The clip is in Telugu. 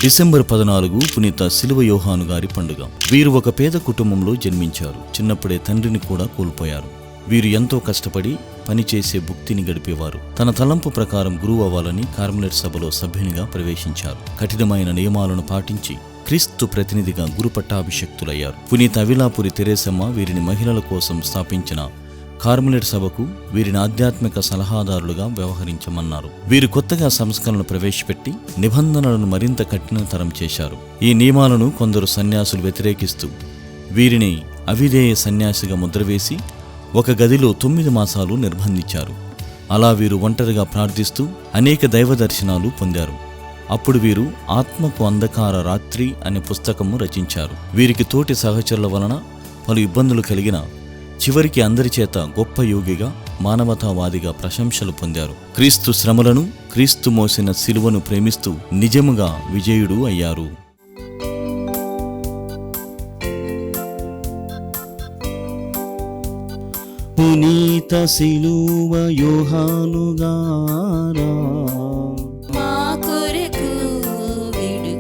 డిసెంబర్ 14 పునీత సిలువ యోహాను గారి పండుగ. వీరు ఒక పేద కుటుంబంలో జన్మించారు. చిన్నప్పుడే తండ్రిని కూడా కోల్పోయారు. వీరు ఎంతో కష్టపడి పనిచేసే భుక్తిని గడిపేవారు. తన తలంపు ప్రకారం గురువు అవ్వాలని కార్మెలైట్ సభలో సభ్యునిగా ప్రవేశించారు. కఠినమైన నియమాలను పాటించి క్రీస్తు ప్రతినిధిగా గురు పట్టాభిషక్తులయ్యారు. పునీత అవిలాపురి తెరేసమ్మ వీరిని మహిళల కోసం స్థాపించిన కార్మెలైట్ సభకు వీరిని ఆధ్యాత్మిక సలహాదారులుగా వ్యవహరించమన్నారు. వీరు కొత్తగా సంస్కరణలు ప్రవేశపెట్టి నిబంధనలను మరింత కఠినతరం చేశారు. ఈ నియమాలను కొందరు సన్యాసులు వ్యతిరేకిస్తూ వీరిని అవిధేయ సన్యాసిగా ముద్రవేసి ఒక గదిలో 9 మాసాలు నిర్బంధించారు. అలా వీరు ఒంటరిగా ప్రార్థిస్తూ అనేక దైవ దర్శనాలు పొందారు. అప్పుడు వీరు ఆత్మకు అంధకార రాత్రి అనే పుస్తకము రచించారు. వీరికి తోటి సహచరుల వలన పలు ఇబ్బందులు కలిగిన చివరికి అందరి చేత గొప్ప యోగిగా, మానవతావాదిగా ప్రశంసలు పొందారు. క్రీస్తు శ్రమలను, క్రీస్తు మోసిన సిలువను ప్రేమిస్తూ నిజముగా విజయుడు అయ్యారు. పునీత సిలువ యోహాను గారా